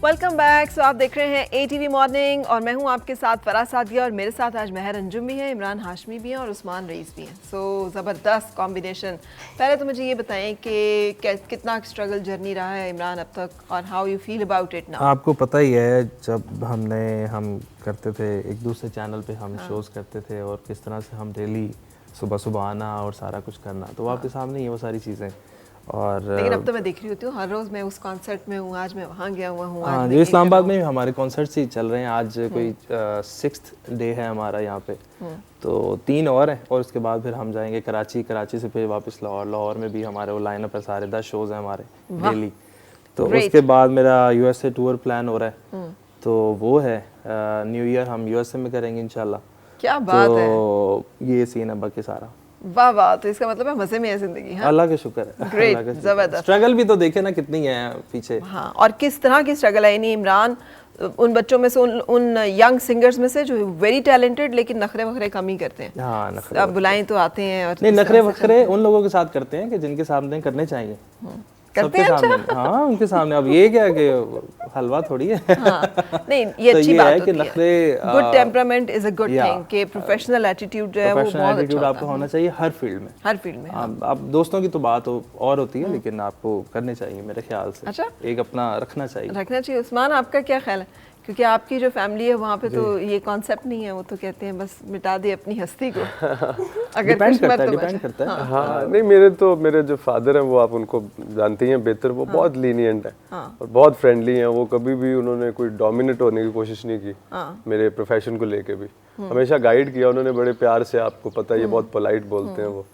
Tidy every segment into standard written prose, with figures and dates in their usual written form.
Welcome back. सो आप देख रहे हैं ATV मॉर्निंग और मैं हूं आपके साथ फराह सादिया और मेरे साथ आज महर अंजुम भी है, इमरान हाशमी भी हैं और उस्मान रईस भी हैं। सो ज़बरदस्त कॉम्बिनेशन। पहले तो मुझे ये बताएं कि कितना स्ट्रगल जर्नी रहा है इमरान अब तक और how you feel about it now. आपको पता ही है जब हम करते थे एक दूसरे चैनल पे हम शोज़ करते थे और किस तरह से हम डेली सुबह सुबह आना और सारा कुछ करना, तो आपके सामने ही वो सारी चीज़ें। और लेकिन अब तो मैं देख रही होती हूँ हर रोज़ मैं उस कॉन्सर्ट में हूँ, आज मैं वहाँ गया हुआ हूँ। हाँ, जो इस्लामाबाद में हमारे कॉन्सर्ट्स ही चल रहे हैं। आज कोई 6th डे है हमारा यहाँ पे, तो 3 और हैं और उसके बाद फिर हम जाएंगे कराची से फिर वापस लाहौर में भी हमारे वो लाइनअप है, सारे 10 शोज़ हैं हमारे डेली। तो उसके बाद मेरा USA टूर प्लान हो रहा है, तो वो है न्यू ईयर हम USA में करेंगे इंशाल्लाह। क्या बात है, तो ये सीन है बाकी सारा। वाह वाह, तो इसका मतलब है मजे में है जिंदगी। हाँ, अल्लाह का शुक्र है। ग्रेट, जबरदस्त। स्ट्रगल भी तो देखे ना कितनी है पीछे। हाँ, और किस तरह की स्ट्रगल है। यानी इमरान उन बच्चों में से उन यंग सिंगर्स में से जो वेरी टैलेंटेड लेकिन नखरे वखरे कम ही करते हैं। हाँ, नखरे अब बुलाएं तो आते हैं और नहीं, नखरे वखरे उन लोगों के साथ करते हैं कि जिनके सामने करने चाहिए। करते हैं सामने, हाँ उनके सामने। अब ये क्या कि हलवा थोड़ी है। हाँ, नहीं ये तो अच्छी ये बात है कि होती है। नखरे good temperament is a good thing कि प्रोफेशनल एटीट्यूड जो है वो बहुत अच्छा होता आपका होना चाहिए हर फील्ड में। हर फील्ड में। अब दोस्तों की तो बात और होती है, लेकिन आपको करने चाहिए मेरे ख्याल से। अच्छा, एक अपना रखना चाहिए। उस्मान आपका क्या ख्याल है? क्योंकि आपकी जो फैमिली है वहाँ पे तो ये कॉन्सेप्ट नहीं है, वो तो कहते हैं बस मिटा दे अपनी हस्ती को। अगर डिपेंड करता है। हाँ, नहीं मेरे जो फादर हैं वो आप उनको जानती हैं बेहतर, वो बहुत लीनियंट है और बहुत फ्रेंडली हैं। वो कभी भी उन्होंने कोई डोमिनेट होने की कोशिश नहीं की मेरे प्रोफेशन को लेके भी। हमेशा गाइड किया उन्होंने बड़े प्यार से। आपको पता है ये बहुत पोलाइट बोलते हैं वो,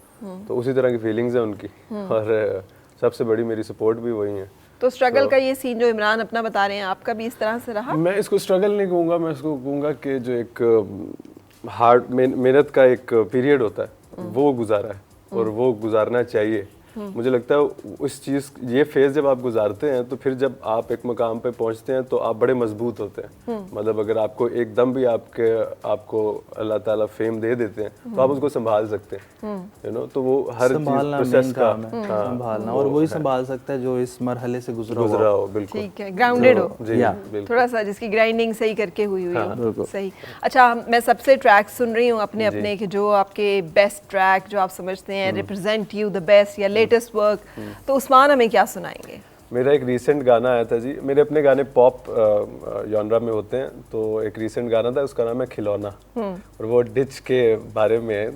तो उसी तरह की फीलिंग्स है उनकी। और सबसे बड़ी मेरी सपोर्ट भी वही है। तो स्ट्रगल का ये सीन जो इमरान अपना बता रहे हैं, आपका भी इस तरह से रहा? मैं इसको स्ट्रगल नहीं कहूँगा, मैं इसको कहूँगा कि जो एक हार्ड मेहनत का एक पीरियड होता है वो गुजारा है और वो गुजारना चाहिए। मुझे लगता है उस चीज़ ये फेज़ जब आप गुजारते हैं तो फिर जब आप एक मकाम पे पहुंचते हैं तो आप बड़े मजबूत होते हैं। मतलब अगर आपको एकदम भी आपको अल्लाह ताला फेम दे देते हैं तो आप उसको संभाल सकते हैं, यू नो। तो वो हर प्रोसेस का संभालना, और वही संभाल सकता है जो इस मरहले से गुजरा हो। बिल्कुल ठीक है, ग्राउंडेड हो जी, थोड़ा सा, जिसकी ग्राइंडिंग सही करके हुई हो। सही। अच्छा, मैं सबसे ट्रैक सुन रही हूँ अपने कि जो आपके बेस्ट ट्रैक जो आप समझते हैं रिप्रेजेंट यू द बेस्ट या लेटेस्ट वर्क, तो उस्मान हमें क्या सुनाएंगे? मेरा एक रीसेंट गाना आया था जी। मेरे अपने गाने पॉप जॉनरा में होते हैं, तो एक रीसेंट गाना था, उसका नाम है खिलौना और वो डिच के बारे में है।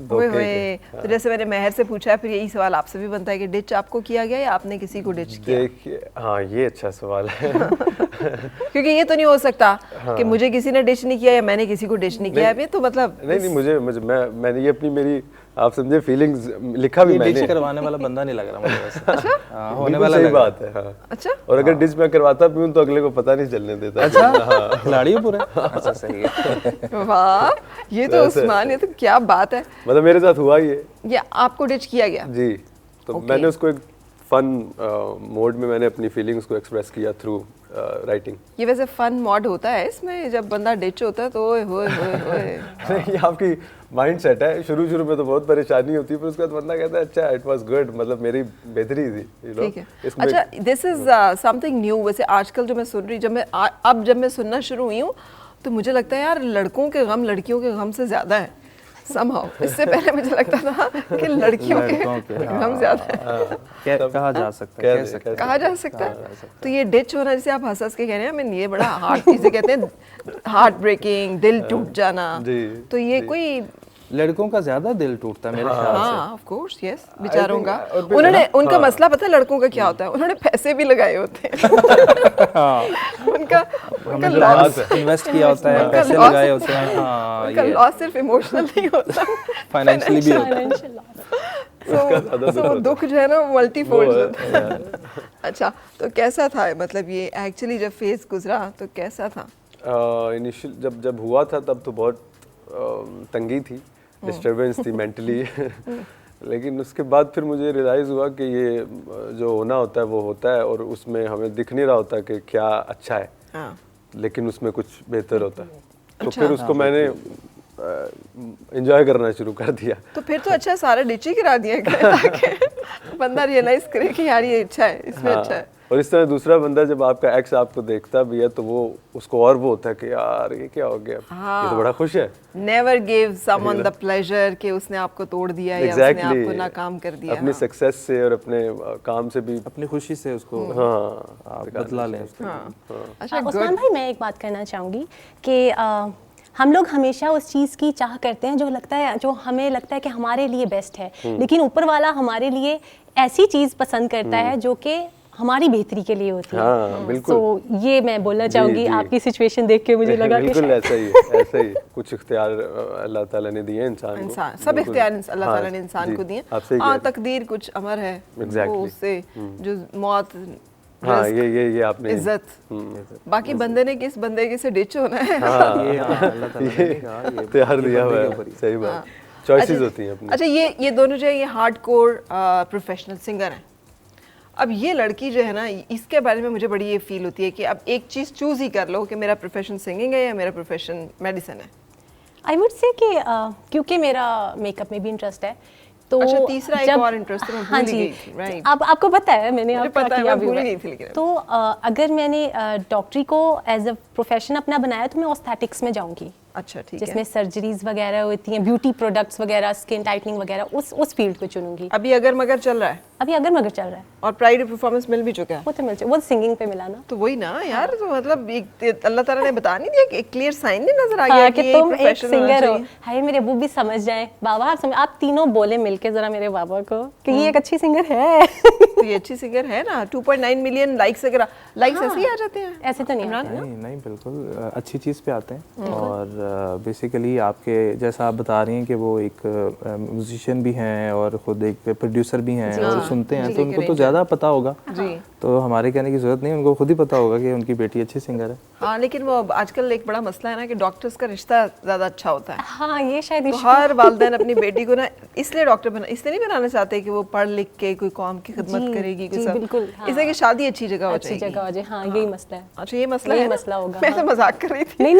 तो जैसे मैंने महर से पूछा, फिर यही सवाल आपसे भी बनता है कि डिच आपको किया गया या आपने किसी को डिच किया? देखिए, हाँ ये अच्छा सवाल है। क्योंकि ये तो नहीं हो सकता कि मुझे किसी ने डिच नहीं किया या मैंने किसी को डिच नहीं किया। अभी तो मतलब नहीं, मुझे मैंने ये अपनी मेरी आप समझे फीलिंग्स लिखा भी मैंने। डिच करवाने वाला बंदा नहीं लग रहा मुझे वैसे। अच्छा, होने वाला सही बात है। हाँ, अच्छा। और अगर डिच मैं करवाता भी हूँ तो अगले को पता नहीं चलने देता। अच्छा, खिलाड़ी पूरे। अच्छा, सही है। वाह, ये तो उस्मान, ये तो क्या बात है। मतलब मेरे साथ हुआ ये आपको डिच किया गया? जी, तो मैंने उसको एक फन मोड में मैंने अपनी फीलिंग्स को एक्सप्रेस किया थ्रू राइटिंग। ये वैसे फन मोड होता है इसमें, जब बंदा डिच होता है तो ओए होए होए। नहीं, आपकी माइंड सेट है। शुरू में तो बहुत परेशानी होती है, फिर उसके बाद बंदा कहता है अच्छा इट वाज गुड, मतलब मेरी बेहतरी थी, यू नो। ठीक है। अच्छा, दिस इज समथिंग न्यू। वैसे आजकल जो मैं सुन रही, जब मैं सुनना शुरू हुई हूँ तो मुझे लगता है यार लड़कों के गम लड़कियों के गम से ज्यादा है somehow। इससे पहले मुझे लगता था कि लड़कियों के गम ज्यादा है। कहा जा सकता है, कहा जा सकता है। तो ये डिच होना, जैसे आप हंस के कह रहे हैं, मैं ये बड़ा हार्ड चीज़ें कहते हैं, हार्ट ब्रेकिंग, दिल टूट जाना। तो ये कोई लड़कों का ज्यादा दिल टूटता है मेरे ख्याल से। हाँ, ऑफ कोर्स, यस, बेचारों का। उनका मसला पता है लड़कों का क्या होता है, उन्होंने पैसे भी लगाए होते हैं। उनका लॉस इन्वेस्ट किया होता है, पैसे लगाए होते हैं। हाँ, उनका लॉस सिर्फ इमोशनल नहीं होता, फाइनेंशियली भी होता है। तो दुख जो है ना मल्टीफोल्ड होता है। अच्छा, तो कैसा था, मतलब ये एक्चुअली जब फेज गुजरा तो कैसा था? इनिशियल जब हुआ था तब तो बहुत तंगी थी, डिस्टर्बेंस थी मेंटली। लेकिन उसके बाद फिर मुझे रियलाइज़ हुआ कि ये जो होना होता है वो होता है और उसमें हमें दिख नहीं रहा होता कि क्या अच्छा है, लेकिन उसमें कुछ बेहतर होता है। तो फिर उसको मैंने एंजॉय करना शुरू कर दिया। तो फिर तो अच्छा सारा डिच ही करा दिया ताकि बंदा रियलाइज करे कि यार ये अच्छा है, इसमें अच्छा है। और इस तरह दूसरा बंदा जब आपका एक्स आपको देखता भी है तो वो उसको और वो होता है कि यार ये क्या हो गया, ये तो बड़ा खुश है। Never give someone the pleasure कि उसने आपको तोड़ दिया या उसने आपको नाकाम कर दिया। अपनी सक्सेस से और अपने काम से भी, अपनी खुशी से उसको आप बदला लें उसको। अच्छा उस्मान भाई, मैं एक बात करना चाहूँगी कि हम लोग हमेशा उस चीज़ की चाह करते हैं जो लगता है, जो हमें लगता है कि हमारे लिए बेस्ट है, लेकिन ऊपर वाला हमारे लिए ऐसी चीज़ पसंद करता है जो कि हमारी बेहतरी के लिए होती है। हाँ, बिल्कुल। तो ये मैं बोलना चाहूँगी, जी। आपकी सिचुएशन देख के मुझे लगा कि बिल्कुल शायद ऐसा ही कुछ इख्तियार अल्लाह ताला ने दिए इंसान को। इंसान सब इख्तियार अल्लाह ताला ने इंसान को दिए। हाँ, तकदीर कुछ अमर है, वो उससे जो मौत, हाँ, ये आपने इज्जत, बाकी बंदे ने किस बंदे के से डिच होना है। ये अल्लाह ताला ने कहा, ये तैयार दिया हुआ है, सही बात। चॉइसेस होती हैं अपनी। अच्छा, ये दोनों जो है ये हार्डकोर प्रोफेशनल सिंगर हैं। अब ये लड़की जो है ना, इसके बारे में मुझे बड़ी ये फील होती है कि अब एक चीज़ चूज़ ही कर लो कि मेरा प्रोफेशन सिंगिंग है या मेरा प्रोफेशन मेडिसिन है। आई वुड से कि क्योंकि मेरा मेकअप में भी इंटरेस्ट है, तो अच्छा, तीसरा एक और इंटरेस्ट तो मैं भूल ही गई थी, राइट। अब आपको पता है, मैंने मुझे आपको पता है, किया मैं भी भूल हुआ गई है। थी लेकिन तो अगर मैंने डॉक्टरी को एज अ प्रोफेशन अपना बनाया तो मैं ऑस्थेटिक्स में जाऊंगी, अच्छा ठीक जिसमें है। सर्जरीज वगैरह होती हैं, ब्यूटी प्रोडक्ट्स वगैरह, स्किन टाइटनिंग वगैरह, उस फील्ड को चुनूंगी। अभी अगर मगर चल रहा है अभी अगर मगर चल रहा है, और प्राइड परफॉर्मेंस मिल भी चुका है, वो तो मिल वो सिंगिंग पे मिला ना। तो वही ना यार, तो मतलब अल्लाह ताला ने बता नहीं दिया कि एक क्लियर साइन नहीं नजर आ गया हाँ, कि कि ये तुम एक प्रोफेशन होना सिंगर हो। चाहिए। हाय, मेरे अबू भी समझ जाए, बाबा आप समझ, आप तीनों बोले मिलके जरा मेरे बाबा को कि ये एक अच्छी सिंगर है। तो ये अच्छी सिंगर है ना। 2.9 मिलियन लाइक्स वगैरह, लाइक्स ऐसे ही आ जाते हैं। ऐसे तो नहीं आते। नहीं बिल्कुल अच्छी चीज़ पे आते हैं। और बेसिकली आपके जैसा आप बता रही हैं कि वो एक म्यूजिशियन भी हैं और खुद एक प्रोड्यूसर भी हैं और सुनते हैं, तो उनको तो ज़्यादा पता होगा जी। तो हमारे कहने की ज़रूरत नहीं, उनको खुद ही पता होगा कि उनकी बेटी अच्छी सिंगर है। हाँ, लेकिन वो आजकल एक बड़ा मसला है ना कि डॉक्टर्स का रिश्ता ज़्यादा अच्छा होता है। हाँ, ये शायद तो हर वालिदैन अपनी बेटी को ना इसलिए डॉक्टर बना, इसलिए नहीं बनाना चाहते कि वो पढ़ लिख के कोई कौम की खिदमत करेगी, कोई सब, बिल्कुल, हाँ। इसलिए कि शादी अच्छी जगह हो अच्छी जाएगी। जगह हो जाए। हाँ, यही मसला है। अच्छा, ये मसला यही है ना? मसला होगा, मैं हाँ। तो मजाक कर रही थी। नहीं,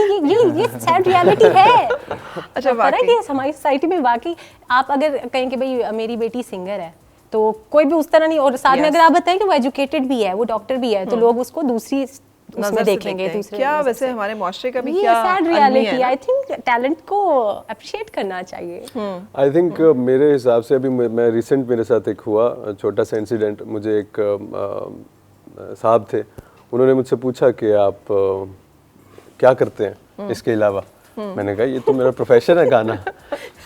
ये सैड रियलिटी है। अच्छा, फर्क वाकई है हमारी सोसाइटी में। वाकई आप अगर कहें कि भाई मेरी बेटी सिंगर है, तो कोई भी उस तरह नहीं, और साथ में अगर आप बताएं कि वो एजुकेटेड भी है, वो डॉक्टर भी है, तो लोग उसको दूसरी नजर उसमें से देखेंगे। देखते हैं। दूसरे क्या नजर वैसे से। हमारे माशरे का भी ये क्या सैड अलमी रियलिटी, है ना? आई थिंक टैलेंट को अप्रिशिएट करना चाहिए। आई थिंक मेरे हिसाब से अभी मैं रिसेंट मेरे साथ एक हुआ छोटा सा इंसिडेंट। मुझे एक साहब थे, उन्होंने मुझसे पूछा कि आप क्या करते हैं इसके अलावा। मैंने कहा ये तो मेरा प्रोफेशन है गाना।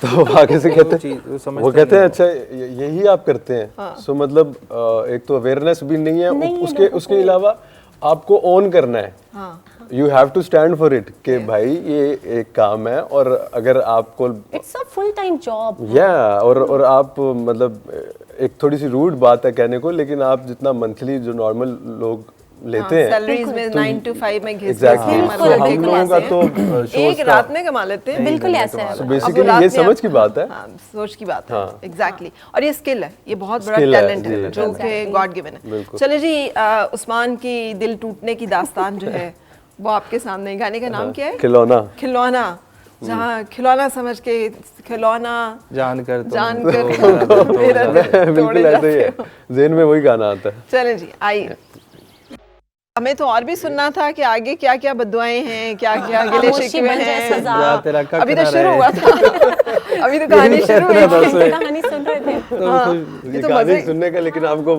तो आगे से कहते वो कहते हैं अच्छा यही आप करते हैं। सो मतलब एक तो अवेयरनेस भी नहीं है, उसके अलावा आपको ओन करना है। You have to stand for it कि भाई ये एक काम है, और अगर आपको it's a full time job. या और आप मतलब एक थोड़ी सी रूड बात है कहने को, लेकिन आप जितना मंथली जो नॉर्मल लोग लेते हैं सैलरीज में 9 to 5 में घिस एग्जैक्टली, हम लोगों का तो एक रात में कमा लेते हैं। बिल्कुल ऐसा है। So basically ये समझ की बात है। हाँ, सोच की बात है। एग्जैक्टली। और ये स्किल है, ये बहुत बड़ा Skill है, टैलेंट है जी, जो कि गॉड गिवन है। बिल्कुल। चले जी, उस्मान की दिल टूटने की दास्तान जो है वो आपके सामने। गाने का नाम क्या है? खिलौना। खिलौना। जहाँ खिलौना समझ के, खिलौना जानकर बिल्कुल ऐसे ही है, ज़हन में वही गाना आता है। चले जी, आइए। हमें तो और भी सुनना था कि आगे क्या क्या बदुआएं हैं, क्या क्या गिले शिकवे हैं। अभी तो शुरू हुआ था। अभी तो कहानी शुरू हुई थी। कहानी सुन रहे थे। ये कहानी सुनने का, लेकिन आपको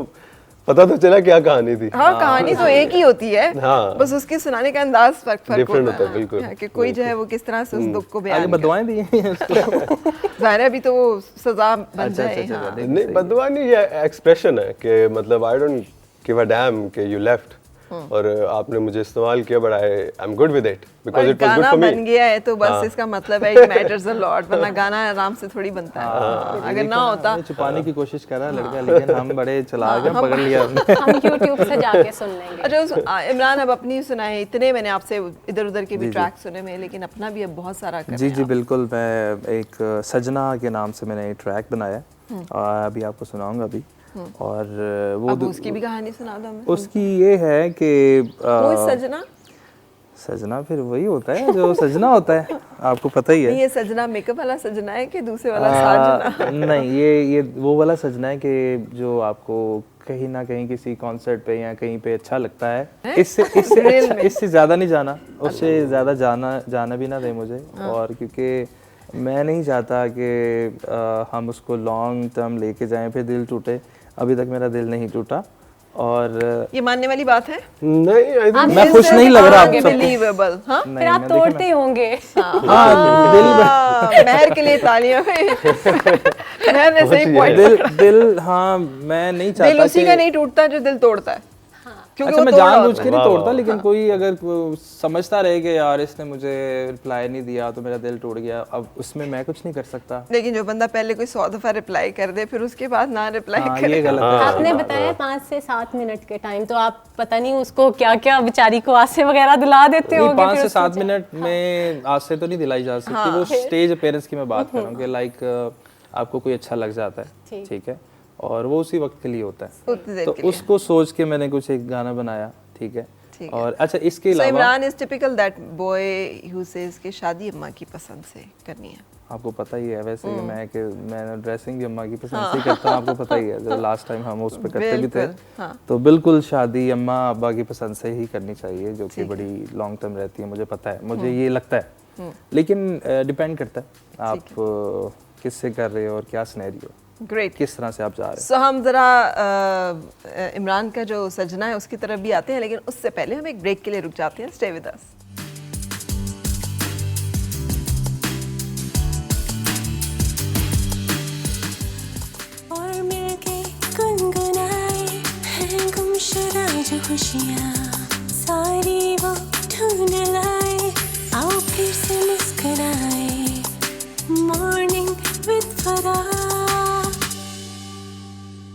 पता तो चला क्या कहानी थी। हाँ, कहानी तो एक ही होती है। हाँ। बस उसके सुनाने का अंदाज फर्क Different होता है, बिल्कुल। कि कोई जो है वो किस तरह से उस दुख को आगे बयान बदवाएं दी हैं उसको। जाहिर है अभी तो वो सजा बन जाए। हाँ। नहीं, बदवा नहीं, ये एक्सप्रेशन है कि मतलब I don't give a dam कि यू लेफ्ट, और आपने मुझे इस्तेमाल किया, but I am good with it because it was good गाना फॉर मी। बन गया है तो बस इसका मतलब है इट मैटर्स अ लॉट, वरना गाना आराम से थोड़ी बनता है। अगर ना होता। ये छुपाने की कोशिश कर रहा है लड़का, लेकिन हम बड़े चालाक हैं, पकड़ लिया हमने। हम YouTube से जाके सुन लेंगे। अच्छा इमरान, अब अपनी सुनाए। इतने मैंने आपसे इधर उधर के भी ट्रैक सुने में, लेकिन अपना भी अब बहुत सारा कर जी बिल्कुल। मैं एक सजना के नाम से मैंने एक ट्रैक बनाया, अभी आपको सुनाऊंगा अभी। और वो अब उसकी भी कहानी सुना दो हमें। उसकी ये है कि सजना, सजना फिर वही होता है जो सजना होता है, आपको पता ही है। नहीं, ये सजना मेकअप वाला सजना है कि दूसरे वाला साजना? नहीं, ये वो वाला सजना है कि जो आपको कहीं ना कहीं किसी कॉन्सर्ट पे या कहीं पे अच्छा लगता है, इससे ज़्यादा नहीं जाना, उससे ज़्यादा जाना भी ना दे मुझे। और क्योंकि मैं नहीं चाहता कि हम उसको लॉन्ग टर्म लेके जाएं फिर दिल टूटे। अभी तक मेरा दिल नहीं टूटा और ये मानने वाली बात है। नहीं, मैं खुश नहीं लग रहा आपको। अनबिलीवेबल। हाँ, फिर आप तोड़ते ही होंगे। महर के लिए तालियां। महर ने सही पॉइंट। दिल हाँ, मैं नहीं चाहता दिल उसी का नहीं टूटता जो दिल तोड़ता है, क्योंकि अच्छा, वो मैं जानबूझ के नहीं वाह, तोड़ता, लेकिन कोई अगर समझता रहे कि यार इसने मुझे रिप्लाई नहीं दिया तो मेरा दिल टूट गया, अब उसमें मैं कुछ नहीं कर सकता। लेकिन जो बंदा पहले कोई 100 दफा रिप्लाई कर दे फिर उसके बाद ना रिप्लाई हाँ, करे, ये गलत है। आपने बताया 5 से 7 मिनट के टाइम, तो आप पता नहीं उसको क्या क्या बेचारी को आसे वगैरह दिला देते नहीं, होंगे। 5 से 7 मिनट में आज से तो नहीं दिलाई जा सकती। वो स्टेज अपीयरेंस की मैं बात कर रहा हूँ कि लाइक आपको कोई अच्छा लग जाता है, ठीक है, और वो उसी वक्त के लिए होता है, उतनी देर तो के लिए। उसको सोच के मैंने कुछ एक गाना बनाया, ठीक है। ठीक और अच्छा, इसके So अलावा Imran is typical that boy who says कि शादी अम्मा की पसंद से करनी है। आपको पता ही है वैसे कि मैं ड्रेसिंग भी अम्मा की पसंद से करता हूँ, आपको पता ही है, जब लास्ट टाइम हम उस पे करते भी थे। हाँ। तो बिल्कुल शादी अम्मा अब्बा की पसंद से ही करनी चाहिए, जो कि बड़ी लॉन्ग टर्म रहती है, मुझे पता है, मुझे ये लगता है। लेकिन डिपेंड करता है आप किससे कर रहे हो और क्या सिनेरियो, ग्रेट, किस तरह से आप जा रहे हैं। सो हम जरा इमरान का जो सजना है उसकी तरफ भी आते हैं, लेकिन उससे पहले हम एक ब्रेक के लिए रुक जाते हैं। Stay with us. और मिलके गुनगुनाए हैं गुमशुदा जो खुशियाँ, सारी वो ढूंढ लाए, आओ फिर से मुस्कुराए, मॉर्निंग विद फराह।